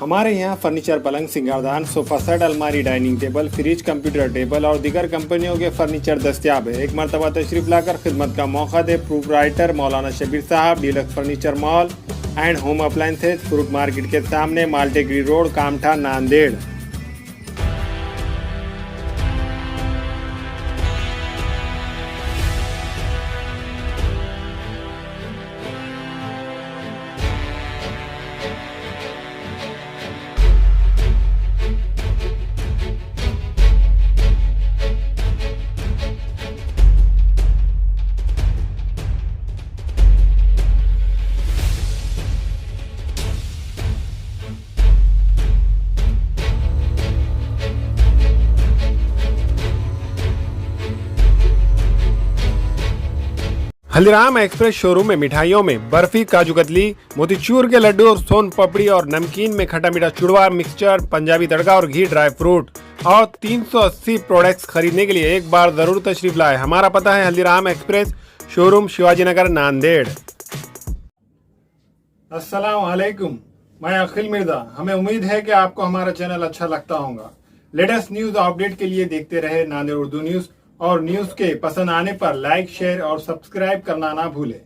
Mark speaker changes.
Speaker 1: हमारे यहाँ फर्नीचर, पलंग, सिंगारदान, सोफा सेट, अलमारी, dining table, fridge, computer table और दीगर कंपनियों के फर्नीचर दस्तियाब है। एक मरतबा तशरीफ लाकर खिदमत का मौका दे। प्रोप्राइटर मौलाना शबीर साहब, deluxe furniture mall and home appliances, fruit market के सामने, Maltegiri road, Kamtha, Nanded. Haldiram express showroom में मिठाइयों में बर्फी, काजू कतली, मोतीचूर के लड्डू और सोन पापड़ी और नमकीन में खट्टा मीठा चुड़वा, मिक्सचर, पंजाबी तड़का और घी ड्राई फ्रूट और 380 प्रोडक्ट्स खरीदने के लिए एक बार जरूर तशरीफ लाए। हमारा पता है हल्दीराम एक्सप्रेस शोरूम, शिवाजी नगर, नांदेड़। अस्सलाम वालेकुम, मैं अखिल मिर्जा। हमें उम्मीद है कि आपको हमारा चैनल अच्छा लगता होगा। लेटेस्ट न्यूज अपडेट के लिए देखते रहे नांदेड़ उर्दू न्यूज, और न्यूज के पसंद आने पर लाइक, शेयर और सब्सक्राइब करना ना भूलें।